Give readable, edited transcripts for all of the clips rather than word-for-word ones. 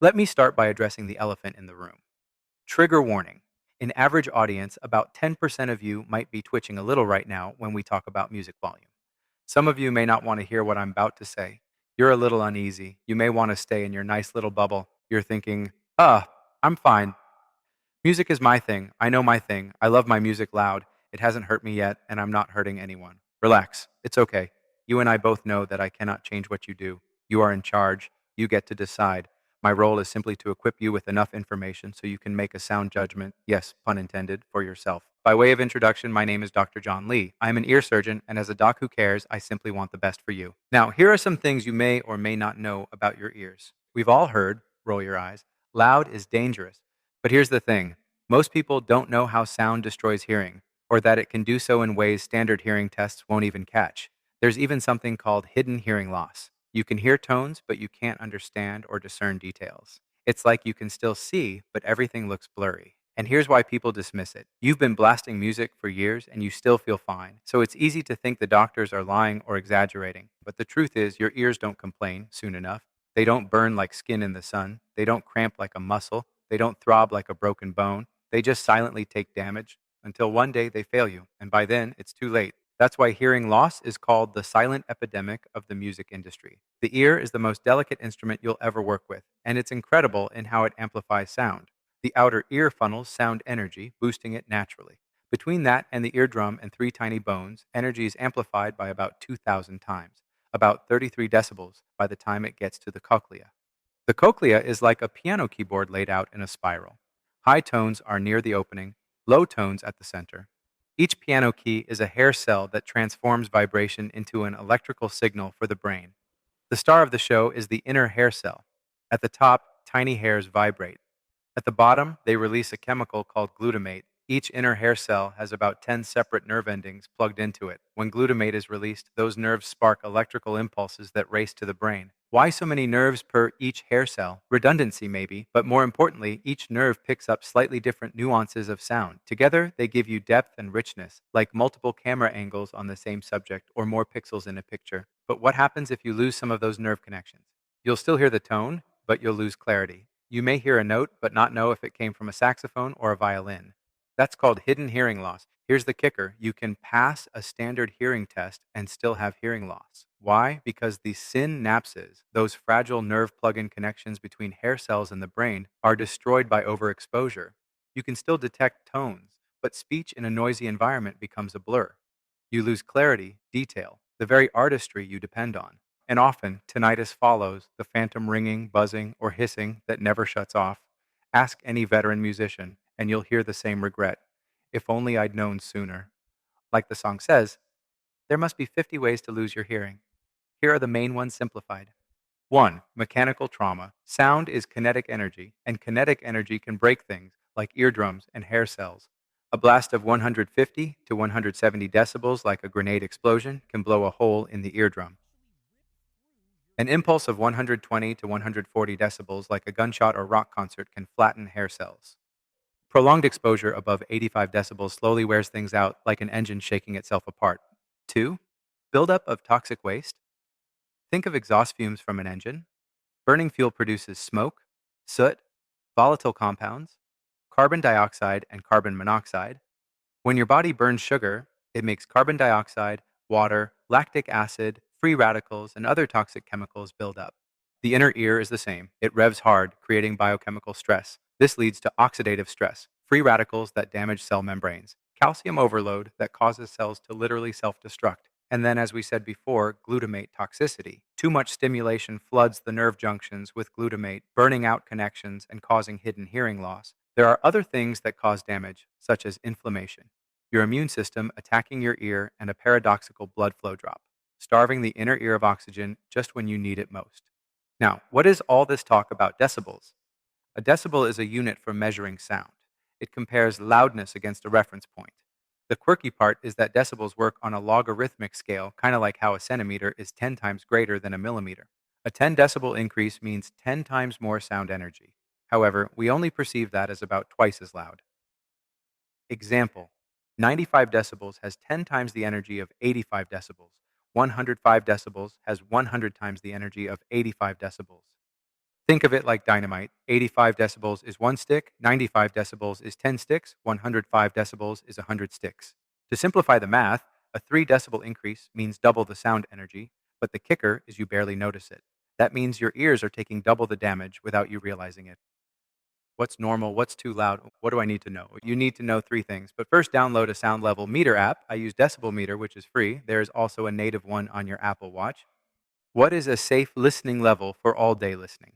Let me start by addressing the elephant in the room. Trigger warning. In average audience, about 10% of you might be twitching a little right now when we talk about music volume. Some of you may not want to hear what I'm about to say. You're a little uneasy. You may want to stay in your nice little bubble. You're thinking, I'm fine. Music is my thing. I know my thing. I love my music loud. It hasn't hurt me yet, and I'm not hurting anyone. Relax. It's okay. You and I both know that I cannot change what you do. You are in charge. You get to decide. My role is simply to equip you with enough information so you can make a sound judgment, yes, pun intended, for yourself. By way of introduction, my name is Dr. John Lee. I am an ear surgeon, and as a doc who cares, I simply want the best for you. Now, here are some things you may or may not know about your ears. We've all heard, roll your eyes, loud is dangerous. But here's the thing. Most people don't know how sound destroys hearing, or that it can do so in ways standard hearing tests won't even catch. There's even something called hidden hearing loss. You can hear tones, but you can't understand or discern details. It's like you can still see, but everything looks blurry. And here's why people dismiss it. You've been blasting music for years and you still feel fine. So it's easy to think the doctors are lying or exaggerating. But the truth is, your ears don't complain soon enough. They don't burn like skin in the sun. They don't cramp like a muscle. They don't throb like a broken bone. They just silently take damage until one day they fail you. And by then, it's too late. That's why hearing loss is called the silent epidemic of the music industry. The ear is the most delicate instrument you'll ever work with, and it's incredible in how it amplifies sound. The outer ear funnels sound energy, boosting it naturally. Between that and the eardrum and three tiny bones, energy is amplified by about 2,000 times, about 33 decibels by the time it gets to the cochlea. The cochlea is like a piano keyboard laid out in a spiral. High tones are near the opening, low tones at the center. Each piano key is a hair cell that transforms vibration into an electrical signal for the brain. The star of the show is the inner hair cell. At the top, tiny hairs vibrate. At the bottom, they release a chemical called glutamate. Each inner hair cell has about 10 separate nerve endings plugged into it. When glutamate is released, those nerves spark electrical impulses that race to the brain. Why so many nerves per each hair cell? Redundancy, maybe, but more importantly, each nerve picks up slightly different nuances of sound. Together, they give you depth and richness, like multiple camera angles on the same subject or more pixels in a picture. But what happens if you lose some of those nerve connections? You'll still hear the tone, but you'll lose clarity. You may hear a note, but not know if it came from a saxophone or a violin. That's called hidden hearing loss. Here's the kicker. You can pass a standard hearing test and still have hearing loss. Why? Because the synapses, those fragile nerve plug-in connections between hair cells in the brain, are destroyed by overexposure. You can still detect tones, but speech in a noisy environment becomes a blur. You lose clarity, detail, the very artistry you depend on. And often, tinnitus follows, the phantom ringing, buzzing, or hissing that never shuts off. Ask any veteran musician, and you'll hear the same regret. If only I'd known sooner. Like the song says, there must be 50 ways to lose your hearing. Here are the main ones simplified. 1. Mechanical trauma. Sound is kinetic energy, and kinetic energy can break things like eardrums and hair cells. A blast of 150 to 170 decibels, like a grenade explosion, can blow a hole in the eardrum. An impulse of 120 to 140 decibels, like a gunshot or rock concert, can flatten hair cells. Prolonged exposure above 85 decibels slowly wears things out like an engine shaking itself apart. 2. Buildup of toxic waste. Think of exhaust fumes from an engine. Burning fuel produces smoke, soot, volatile compounds, carbon dioxide, and carbon monoxide. When your body burns sugar, it makes carbon dioxide, water, lactic acid, free radicals, and other toxic chemicals build up. The inner ear is the same. It revs hard, creating biochemical stress. This leads to oxidative stress, free radicals that damage cell membranes, calcium overload that causes cells to literally self-destruct, and then, as we said before, glutamate toxicity. Too much stimulation floods the nerve junctions with glutamate, burning out connections and causing hidden hearing loss. There are other things that cause damage, such as inflammation, your immune system attacking your ear, and a paradoxical blood flow drop, starving the inner ear of oxygen just when you need it most. Now, what is all this talk about decibels? A decibel is a unit for measuring sound. It compares loudness against a reference point. The quirky part is that decibels work on a logarithmic scale, kind of like how a centimeter is 10 times greater than a millimeter. A 10 decibel increase means 10 times more sound energy. However, we only perceive that as about twice as loud. Example: 95 decibels has 10 times the energy of 85 decibels. 105 decibels has 100 times the energy of 85 decibels. Think of it like dynamite. 85 decibels is one stick, 95 decibels is 10 sticks, 105 decibels is 100 sticks. To simplify the math, a 3 decibel increase means double the sound energy, but the kicker is you barely notice it. That means your ears are taking double the damage without you realizing it. What's normal? What's too loud? What do I need to know? You need to know three things. But first, download a sound level meter app. I use Decibel Meter, which is free. There is also a native one on your Apple Watch. What is a safe listening level for all day listening?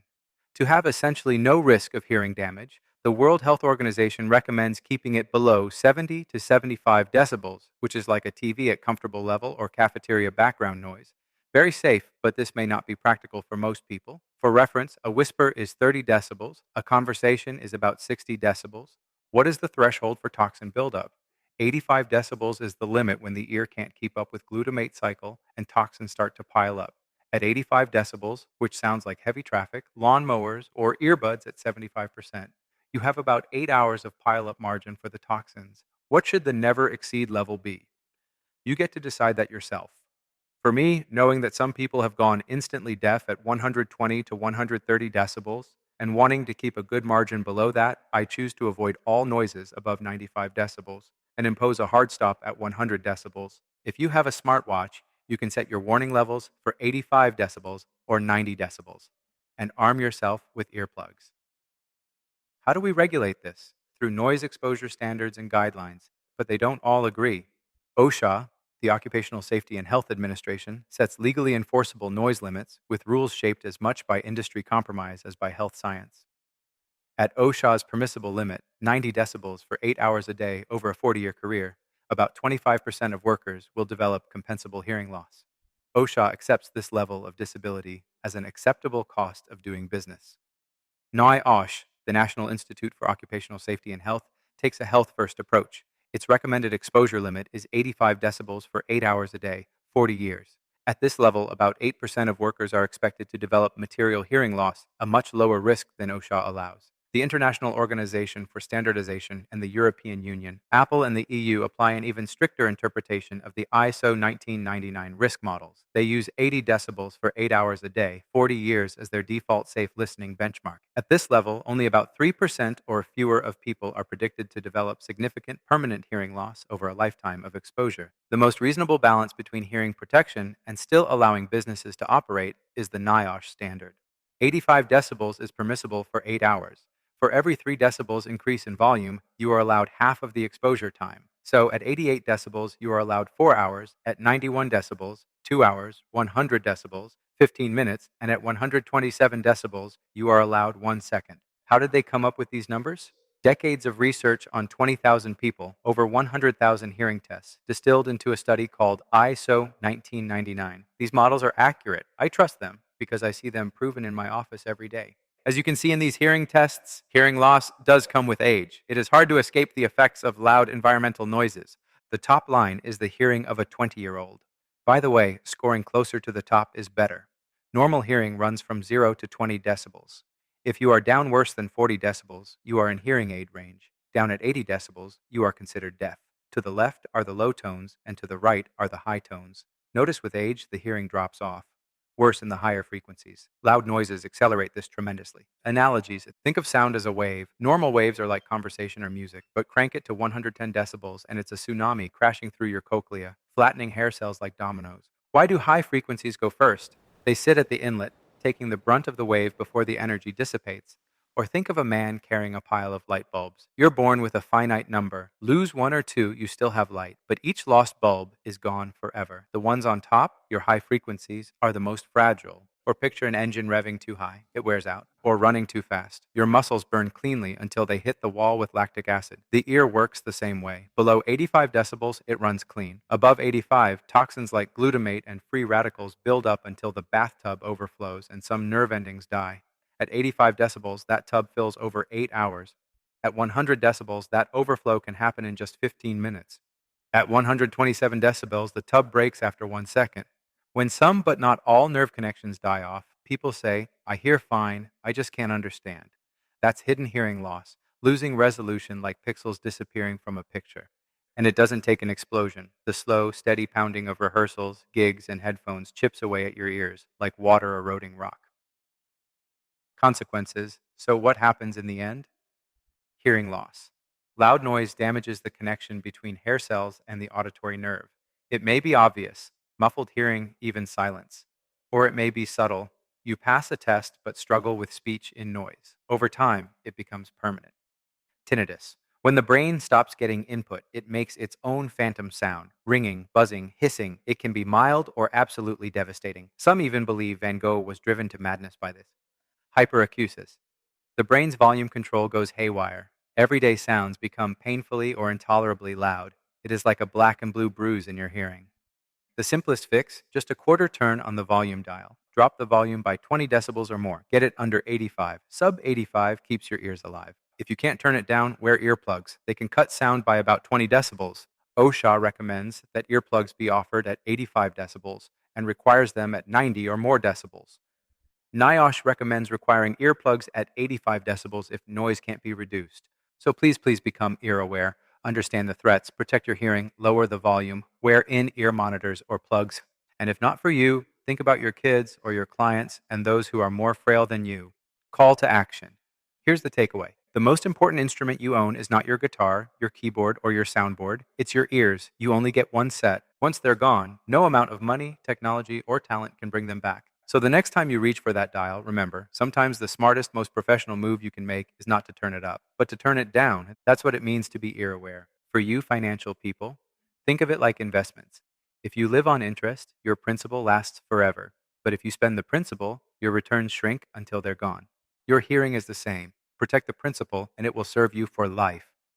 To have essentially no risk of hearing damage, the World Health Organization recommends keeping it below 70 to 75 decibels, which is like a TV at comfortable level or cafeteria background noise. Very safe, but this may not be practical for most people. For reference, a whisper is 30 decibels, a conversation is about 60 decibels. What is the threshold for toxin buildup? 85 decibels is the limit when the ear can't keep up with glutamate cycle and toxins start to pile up. At 85 decibels, which sounds like heavy traffic, lawnmowers, or earbuds at 75%, you have about 8 hours of pile-up margin for the toxins. What should the never exceed level be? You get to decide that yourself. For me, knowing that some people have gone instantly deaf at 120 to 130 decibels and wanting to keep a good margin below that, I choose to avoid all noises above 95 decibels and impose a hard stop at 100 decibels. If you have a smartwatch, you can set your warning levels for 85 decibels or 90 decibels and arm yourself with earplugs. How do we regulate this? Through noise exposure standards and guidelines, but they don't all agree. OSHA, the Occupational Safety and Health Administration, sets legally enforceable noise limits with rules shaped as much by industry compromise as by health science. At OSHA's permissible limit, 90 decibels for 8 hours a day over a 40-year career, about 25% of workers will develop compensable hearing loss. OSHA accepts this level of disability as an acceptable cost of doing business. NIOSH, the National Institute for Occupational Safety and Health, takes a health-first approach. Its recommended exposure limit is 85 decibels for 8 hours a day, 40 years. At this level, about 8% of workers are expected to develop material hearing loss, a much lower risk than OSHA allows. The International Organization for Standardization and the European Union, Apple and the EU apply an even stricter interpretation of the ISO 1999 risk models. They use 80 decibels for 8 hours a day, 40 years as their default safe listening benchmark. At this level, only about 3% or fewer of people are predicted to develop significant permanent hearing loss over a lifetime of exposure. The most reasonable balance between hearing protection and still allowing businesses to operate is the NIOSH standard. 85 decibels is permissible for 8 hours. For every 3 decibels increase in volume, you are allowed half of the exposure time. So at 88 decibels, you are allowed 4 hours, at 91 decibels, 2 hours, 100 decibels, 15 minutes, and at 127 decibels, you are allowed 1 second. How did they come up with these numbers? Decades of research on 20,000 people, over 100,000 hearing tests, distilled into a study called ISO 1999. These models are accurate. I trust them because I see them proven in my office every day. As you can see in these hearing tests, hearing loss does come with age. It is hard to escape the effects of loud environmental noises. The top line is the hearing of a 20-year-old. By the way, scoring closer to the top is better. Normal hearing runs from 0 to 20 decibels. If you are down worse than 40 decibels, you are in hearing aid range. Down at 80 decibels, you are considered deaf. To the left are the low tones, and to the right are the high tones. Notice with age, the hearing drops off. Worse in the higher frequencies. Loud noises accelerate this tremendously. Analogies. Think of sound as a wave. Normal waves are like conversation or music, but crank it to 110 decibels and it's a tsunami crashing through your cochlea, flattening hair cells like dominoes. Why do high frequencies go first? They sit at the inlet, taking the brunt of the wave before the energy dissipates. Or think of a man carrying a pile of light bulbs. You're born with a finite number. Lose one or two, you still have light, but each lost bulb is gone forever. The ones on top, your high frequencies, are the most fragile. Or picture an engine revving too high, it wears out. Or running too fast. Your muscles burn cleanly until they hit the wall with lactic acid. The ear works the same way. Below 85 decibels, it runs clean. Above 85, toxins like glutamate and free radicals build up until the bathtub overflows and some nerve endings die. At 85 decibels, that tub fills over 8 hours. At 100 decibels, that overflow can happen in just 15 minutes. At 127 decibels, the tub breaks after 1 second. When some but not all nerve connections die off, people say, I hear fine, I just can't understand. That's hidden hearing loss, losing resolution like pixels disappearing from a picture. And it doesn't take an explosion. The slow, steady pounding of rehearsals, gigs, and headphones chips away at your ears like water eroding rock. Consequences. So, what happens in the end? Hearing loss. Loud noise damages the connection between hair cells and the auditory nerve. It may be obvious, muffled hearing, even silence, or it may be subtle. You pass a test but struggle with speech in noise. Over time, it becomes permanent. Tinnitus. When the brain stops getting input, it makes its own phantom sound, ringing, buzzing, hissing. It can be mild or absolutely devastating. Some even believe Van Gogh was driven to madness by this. Hyperacusis. The brain's volume control goes haywire. Everyday sounds become painfully or intolerably loud. It is like a black and blue bruise in your hearing. The simplest fix, just a quarter turn on the volume dial. Drop the volume by 20 decibels or more. Get it under 85. Sub 85 keeps your ears alive. If you can't turn it down, wear earplugs. They can cut sound by about 20 decibels. OSHA recommends that earplugs be offered at 85 decibels and requires them at 90 or more decibels. NIOSH recommends requiring earplugs at 85 decibels if noise can't be reduced. So please become ear aware. Understand the threats, protect your hearing, lower the volume, wear in-ear monitors or plugs. And if not for you, think about your kids or your clients and those who are more frail than you. Call to action. Here's the takeaway. The most important instrument you own is not your guitar, your keyboard, or your soundboard. It's your ears. You only get one set. Once they're gone, no amount of money, technology, or talent can bring them back. So the next time you reach for that dial, remember, sometimes the smartest, most professional move you can make is not to turn it up, but to turn it down. That's what it means to be ear aware. For you financial people, think of it like investments. If you live on interest, your principal lasts forever. But if you spend the principal, your returns shrink until they're gone. Your hearing is the same. Protect the principal, and it will serve you for life.